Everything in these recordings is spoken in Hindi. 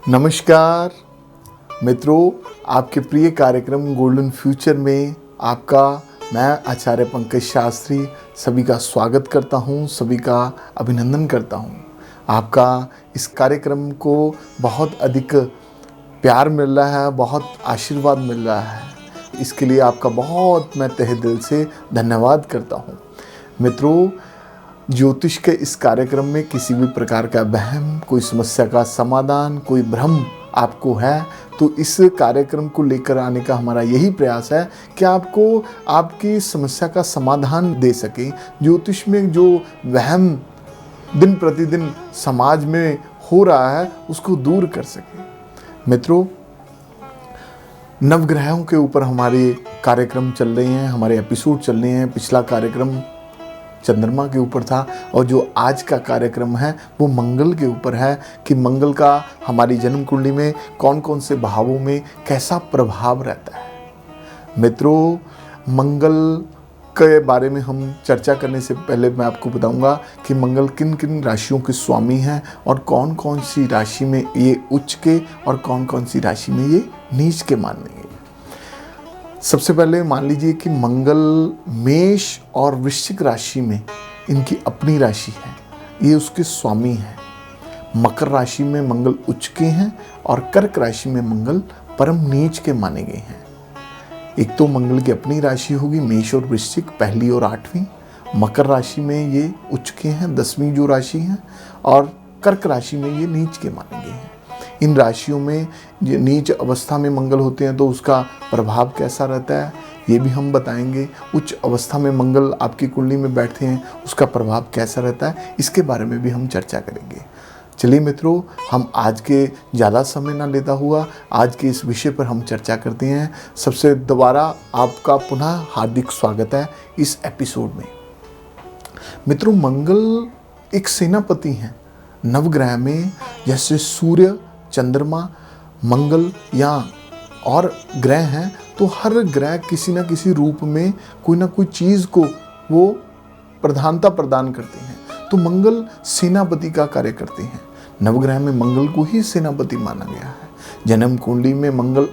नमस्कार मित्रों, आपके प्रिय कार्यक्रम गोल्डन फ्यूचर में आपका मैं आचार्य पंकज शास्त्री सभी का स्वागत करता हूं, सभी का अभिनंदन करता हूं। आपका इस कार्यक्रम को बहुत अधिक प्यार मिल रहा है, बहुत आशीर्वाद मिल रहा है। इसके लिए आपका बहुत मैं तहे दिल से धन्यवाद करता हूं। मित्रों, ज्योतिष के इस कार्यक्रम में किसी भी प्रकार का वहम, कोई समस्या का समाधान, कोई भ्रम आपको है तो इस कार्यक्रम को लेकर आने का हमारा यही प्रयास है कि आपको आपकी समस्या का समाधान दे सके। ज्योतिष में जो वहम दिन प्रतिदिन समाज में हो रहा है उसको दूर कर सके। मित्रों, नवग्रहों के ऊपर हमारे कार्यक्रम चल रहे हैं, हमारे एपिसोड चल रहे हैं। पिछला कार्यक्रम चंद्रमा के ऊपर था और जो आज का कार्यक्रम है वो मंगल के ऊपर है कि मंगल का हमारी जन्म कुंडली में कौन कौन से भावों में कैसा प्रभाव रहता है। मित्रों, मंगल के बारे में हम चर्चा करने से पहले मैं आपको बताऊंगा कि मंगल किन किन राशियों के स्वामी हैं और कौन कौन सी राशि में ये उच्च के और कौन कौन सी राशि में ये नीच के मानेंगे। सबसे पहले मान लीजिए कि मंगल मेष और वृश्चिक राशि में इनकी अपनी राशि है, ये उसके स्वामी हैं। मकर राशि में मंगल उच्च के हैं और कर्क राशि में मंगल परम नीच के माने गए हैं। एक तो मंगल की अपनी राशि होगी मेष और वृश्चिक, पहली और आठवीं। मकर राशि में ये उच्च के हैं, 10वीं जो राशि है, और कर्क राशि में ये नीच के माने गए हैं। इन राशियों में नीच अवस्था में मंगल होते हैं तो उसका प्रभाव कैसा रहता है ये भी हम बताएंगे। उच्च अवस्था में मंगल आपकी कुंडली में बैठे हैं उसका प्रभाव कैसा रहता है, इसके बारे में भी हम चर्चा करेंगे। चलिए मित्रों, हम आज के ज़्यादा समय ना लेता हुआ आज के इस विषय पर हम चर्चा करते हैं। सबसे दोबारा आपका पुनः हार्दिक स्वागत है इस एपिसोड में। मित्रों, मंगल एक सेनापति हैं नवग्रह में। जैसे सूर्य, चंद्रमा, मंगल या और ग्रह हैं तो हर ग्रह किसी न किसी रूप में कोई ना कोई चीज़ को वो प्रधानता प्रदान करते हैं। तो मंगल सेनापति का कार्य करते हैं। नवग्रह में मंगल को ही सेनापति माना गया है। जन्म कुंडली में मंगल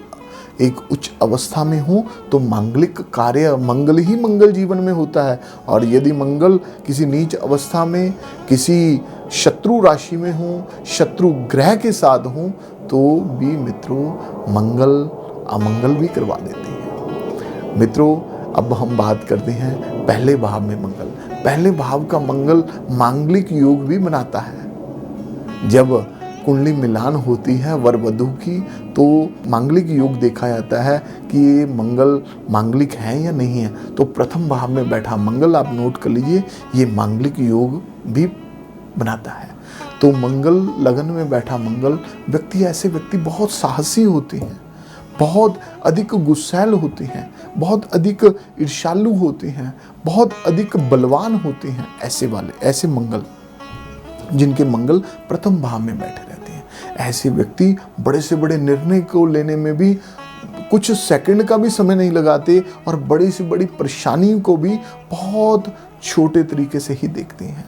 एक उच्च अवस्था में हो तो मांगलिक कार्य मंगल ही मंगल जीवन में होता है, और यदि मंगल किसी नीच अवस्था में किसी शत्रु राशि में हो, शत्रु ग्रह के साथ हो तो भी मित्रों मंगल अमंगल भी करवा देते हैं। मित्रों, अब हम बात करते हैं पहले भाव में मंगल। पहले भाव का मंगल मांगलिक योग भी बनाता है। जब कुंडली मिलान होती है वर वधू की तो मांगलिक योग देखा जाता है कि ये मंगल मांगलिक है या नहीं है। तो प्रथम भाव में बैठा मंगल आप नोट कर लीजिए, ये मांगलिक योग भी बनाता है। तो मंगल लगन में बैठा मंगल ऐसे व्यक्ति बहुत साहसी होते हैं, बहुत अधिक गुस्सैल होते हैं, बहुत अधिक ईर्ष्यालु होते हैं, बहुत अधिक बलवान होते हैं। ऐसे मंगल जिनके मंगल प्रथम भाव में बैठे रहते हैं, ऐसे व्यक्ति बड़े से बड़े निर्णय को लेने में भी कुछ सेकंड का भी समय नहीं लगाते और बड़ी से बड़ी परेशानी को भी बहुत छोटे तरीके से ही देखते हैं।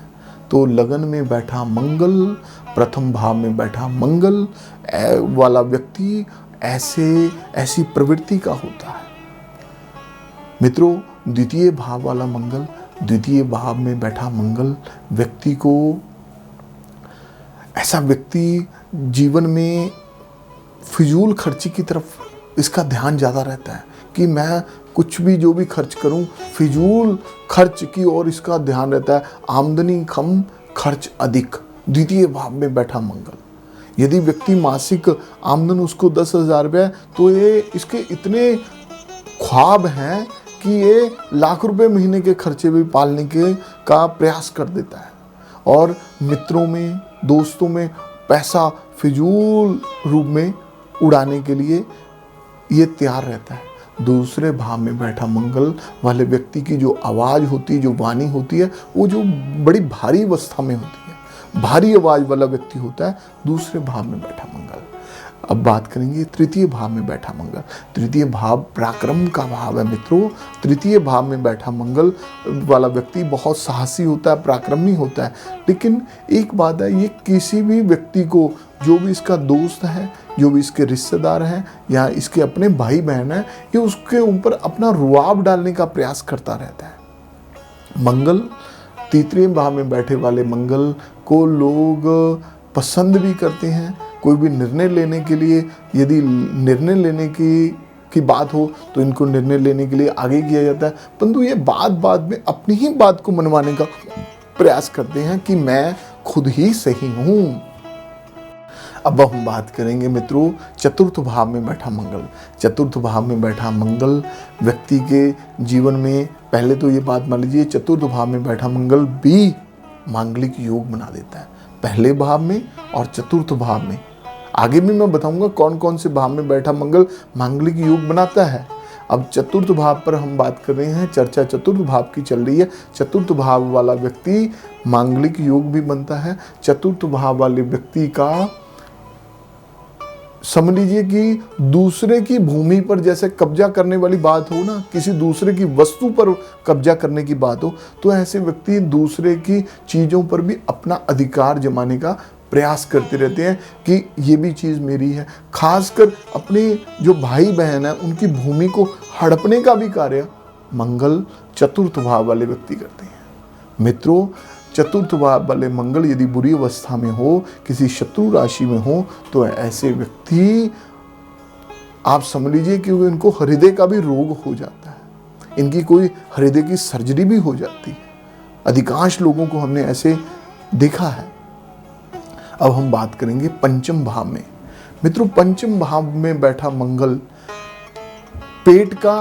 तो लगन में बैठा मंगल, प्रथम भाव में बैठा मंगल वाला व्यक्ति ऐसी प्रवृत्ति का होता है। मित्रों, द्वितीय भाव वाला मंगल, द्वितीय भाव में बैठा मंगल व्यक्ति को, ऐसा व्यक्ति जीवन में फिजूल खर्ची की तरफ इसका ध्यान ज़्यादा रहता है कि मैं कुछ भी जो भी खर्च करूं फिजूल खर्च की ओर इसका ध्यान रहता है। आमदनी कम, खर्च अधिक। द्वितीय भाव में बैठा मंगल, यदि व्यक्ति मासिक आमदन उसको 10,000 रुपये तो ये इसके इतने ख्वाब हैं कि ये लाख रुपए महीने के खर्चे भी पालने का प्रयास कर देता है और मित्रों में, दोस्तों में पैसा फिजूल रूप में उड़ाने के लिए ये तैयार रहता है। दूसरे भाव में बैठा मंगल वाले व्यक्ति की जो आवाज़ होती है, जो वाणी होती है, वो जो बड़ी भारी अवस्था में होती है, भारी आवाज़ वाला व्यक्ति होता है दूसरे भाव में बैठा मंगल। अब बात करेंगे तृतीय भाव में बैठा मंगल। तृतीय भाव पराक्रम का भाव है मित्रों। तृतीय भाव में बैठा मंगल वाला व्यक्ति बहुत साहसी होता है, पराक्रमी होता है। लेकिन एक बात है, ये किसी भी व्यक्ति को, जो भी इसका दोस्त है, जो भी इसके रिश्तेदार हैं या इसके अपने भाई बहन हैं, ये उसके ऊपर अपना रुआब डालने का प्रयास करता रहता है। मंगल, तृतीय भाव में बैठे वाले मंगल को लोग पसंद भी करते हैं। कोई भी निर्णय लेने के लिए, यदि निर्णय लेने की बात हो तो इनको निर्णय लेने के लिए आगे किया जाता है, परंतु ये बात में अपनी ही बात को मनवाने का प्रयास करते हैं कि मैं खुद ही सही हूं। अब हम बात करेंगे मित्रों चतुर्थ भाव में बैठा मंगल। चतुर्थ भाव में बैठा मंगल व्यक्ति के जीवन में, पहले तो ये बात मान लीजिए, चतुर्थ भाव में बैठा मंगल भी मांगलिक योग बना देता है, पहले भाव में और चतुर्थ भाव में। आगे भी मैं बताऊंगा कौन कौन से भाव में बैठा मंगल मांगलिक योग बनाता है। अब चतुर्थ भाव पर हम बात कर रहे हैं, चर्चा चतुर्थ भाव की चल रही है। चतुर्थ भाव वाला व्यक्ति मांगलिक योग भी बनता है। चतुर्थ भाव वाले व्यक्ति का समझ लीजिए कि दूसरे की भूमि पर जैसे कब्जा करने वाली बात हो ना, किसी दूसरे की वस्तु पर कब्जा करने की बात हो, तो ऐसे व्यक्ति दूसरे की चीज़ों पर भी अपना अधिकार जमाने का प्रयास करते रहते हैं कि ये भी चीज़ मेरी है। खासकर अपने जो भाई बहन है उनकी भूमि को हड़पने का भी कार्य मंगल चतुर्थ भाव वाले व्यक्ति करते हैं। मित्रों चतुर्थ भाव वाले मंगल यदि बुरी अवस्था में हो, किसी शत्रु राशि में हो, तो ऐसे व्यक्ति आप समझ लीजिए कि इनको हृदय का भी रोग हो जाता है, इनकी कोई हृदय की सर्जरी भी हो जाती है। अधिकांश लोगों को हमने ऐसे देखा है। अब हम बात करेंगे पंचम भाव में। मित्रों पंचम भाव में बैठा मंगल पेट का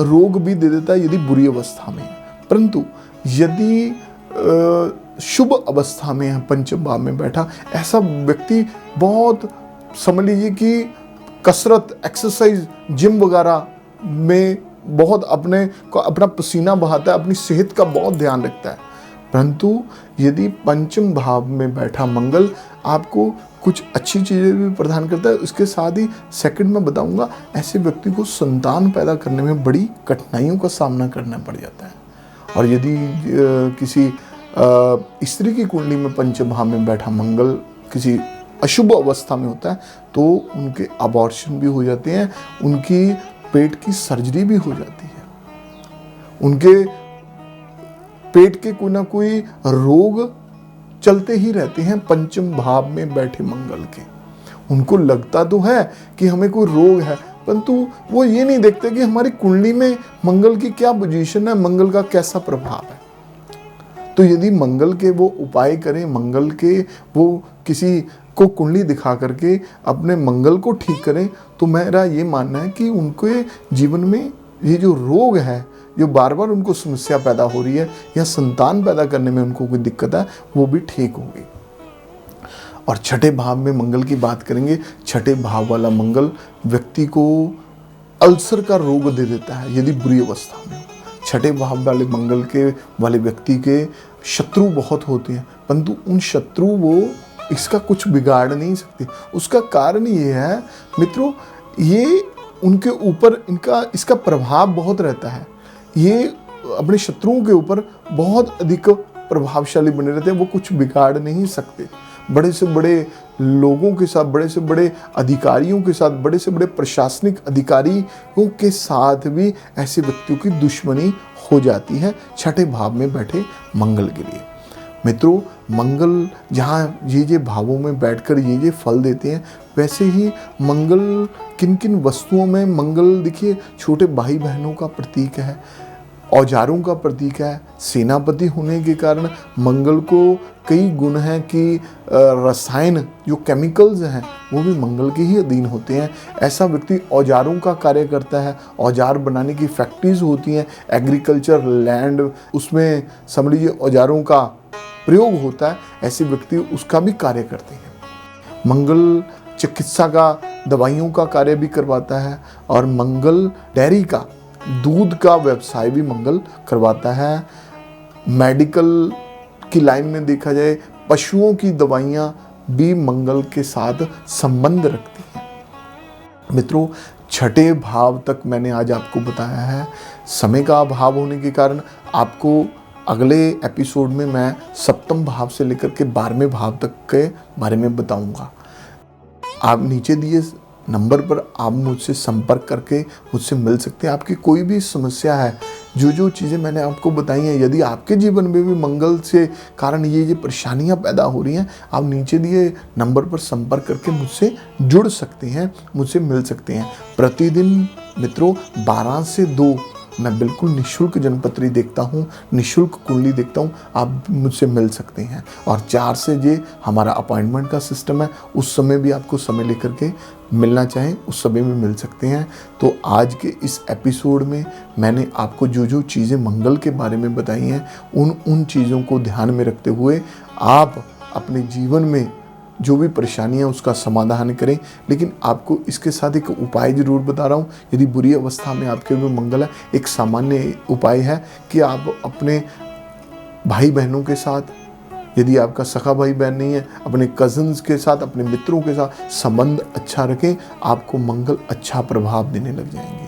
रोग भी दे देता है यदि बुरी अवस्था में, परंतु यदि शुभ अवस्था में है पंचम भाव में बैठा, ऐसा व्यक्ति बहुत समझ लीजिए कि कसरत, एक्सरसाइज, जिम वगैरह में बहुत अपना पसीना बहाता है, अपनी सेहत का बहुत ध्यान रखता है। परंतु यदि पंचम भाव में बैठा मंगल आपको कुछ अच्छी चीज़ें भी प्रदान करता है, उसके साथ ही सेकंड में बताऊंगा ऐसे व्यक्ति को संतान पैदा करने में बड़ी कठिनाइयों का सामना करना पड़ जाता है। और यदि किसी स्त्री की कुंडली में पंचम भाव में बैठा मंगल किसी अशुभ अवस्था में होता है तो उनके अबॉर्शन भी हो जाते हैं, उनकी पेट की सर्जरी भी हो जाती है, उनके पेट के कोई ना कोई रोग चलते ही रहते हैं पंचम भाव में बैठे मंगल के। उनको लगता तो है कि हमें कोई रोग है, परंतु वो ये नहीं देखते कि हमारी कुंडली में मंगल की क्या पोजीशन है, मंगल का कैसा प्रभाव है। तो यदि मंगल के वो उपाय करें, मंगल के वो किसी को कुंडली दिखा करके अपने मंगल को ठीक करें, तो मेरा ये मानना है कि उनके जीवन में ये जो रोग है, जो बार बार उनको समस्या पैदा हो रही है या संतान पैदा करने में उनको कोई दिक्कत है, वो भी ठीक होगी। और छठे भाव में मंगल की बात करेंगे। छठे भाव वाला मंगल व्यक्ति को अल्सर का रोग दे देता है यदि बुरी अवस्था में। छठे भाव वाले मंगल के वाले व्यक्ति के शत्रु बहुत होते हैं, परंतु उन शत्रु वो इसका कुछ बिगाड़ नहीं सकते। उसका कारण ये है मित्रों, ये उनके ऊपर इसका प्रभाव बहुत रहता है। ये अपने शत्रुओं के ऊपर बहुत अधिक प्रभावशाली बने रहते हैं, वो कुछ बिगाड़ नहीं सकते। बड़े से बड़े लोगों के साथ, बड़े से बड़े अधिकारियों के साथ, बड़े से बड़े प्रशासनिक अधिकारियों के साथ भी ऐसे व्यक्तियों की दुश्मनी हो जाती है छठे भाव में बैठे मंगल के लिए। मित्रों मंगल जहाँ ये भावों में बैठकर ये फल देते हैं, वैसे ही मंगल किन किन वस्तुओं में मंगल देखिए छोटे भाई बहनों का प्रतीक है, औजारों का प्रतीक है। सेनापति होने के कारण मंगल को कई गुण हैं कि रसायन जो केमिकल्स हैं वो भी मंगल के ही अधीन होते हैं। ऐसा व्यक्ति औजारों का कार्य करता है, औजार बनाने की फैक्ट्रीज होती हैं, एग्रीकल्चर लैंड उसमें समझ लीजिए औजारों का प्रयोग होता है, ऐसे व्यक्ति उसका भी कार्य करते हैं। मंगल चिकित्सा का, दवाइयों का कार्य भी करवाता है, और मंगल डेयरी का, दूध का व्यवसाय भी मंगल करवाता है। मेडिकल की लाइन में देखा जाए पशुओं की दवाइयाँ भी मंगल के साथ संबंध रखती हैं। मित्रों, छठे भाव तक मैंने आज आपको बताया है। समय का अभाव होने के कारण आपको अगले एपिसोड में मैं सप्तम भाव से लेकर के 12वें भाव तक के बारे में बताऊंगा। आप नीचे दिए नंबर पर आप मुझसे संपर्क करके मुझसे मिल सकते हैं। आपकी कोई भी समस्या है, जो चीज़ें मैंने आपको बताई हैं, यदि आपके जीवन में भी मंगल से कारण ये परेशानियां पैदा हो रही हैं, आप नीचे दिए नंबर पर संपर्क करके मुझसे जुड़ सकते हैं, मुझसे मिल सकते हैं। प्रतिदिन मित्रों 12 से 2 मैं बिल्कुल निःशुल्क जन्मपत्री देखता हूँ, निःशुल्क कुंडली देखता हूँ, आप मुझसे मिल सकते हैं। और 4 से जे हमारा अपॉइंटमेंट का सिस्टम है, उस समय भी आपको समय लेकर के मिलना चाहें उस समय में मिल सकते हैं। तो आज के इस एपिसोड में मैंने आपको जो चीज़ें मंगल के बारे में बताई हैं, उन चीज़ों को ध्यान में रखते हुए आप अपने जीवन में जो भी परेशानियां उसका समाधान करें। लेकिन आपको इसके साथ एक उपाय ज़रूर बता रहा हूँ। यदि बुरी अवस्था में आपके में मंगल है, एक सामान्य उपाय है कि आप अपने भाई बहनों के साथ, यदि आपका सखा भाई बहन नहीं है, अपने कज़न्स के साथ, अपने मित्रों के साथ संबंध अच्छा रखें, आपको मंगल अच्छा प्रभाव देने लग जाएंगे।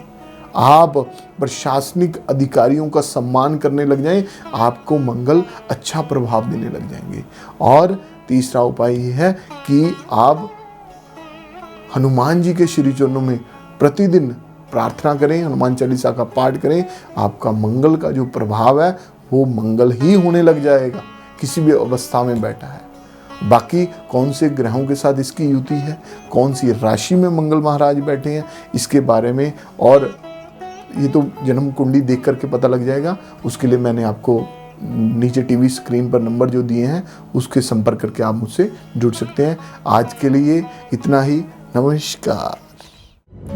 आप प्रशासनिक अधिकारियों का सम्मान करने लग जाएं, आपको मंगल अच्छा प्रभाव देने लग जाएंगे। और तीसरा उपाय यह है कि आप हनुमान जी के श्री चरणों में प्रतिदिन प्रार्थना करें, हनुमान चालीसा का पाठ करें। आपका मंगल का जो प्रभाव है वो मंगल ही होने लग जाएगा, किसी भी अवस्था में बैठा है। बाकी कौन से ग्रहों के साथ इसकी युति है, कौन सी राशि में मंगल महाराज बैठे हैं, इसके बारे में और ये तो जन्म कुंडली देख करके पता लग जाएगा। उसके लिए मैंने आपको नीचे टीवी स्क्रीन पर नंबर जो दिए हैं उसके संपर्क करके आप मुझसे जुड़ सकते हैं। आज के लिए इतना ही। नमस्कार।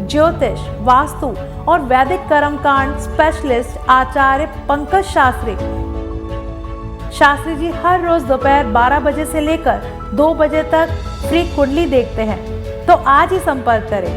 ज्योतिष, वास्तु और वैदिक कर्मकांड स्पेशलिस्ट आचार्य पंकज शास्त्री जी हर रोज दोपहर 12 बजे से लेकर 2 बजे तक फ्री कुंडली देखते हैं। तो आज ही संपर्क करें।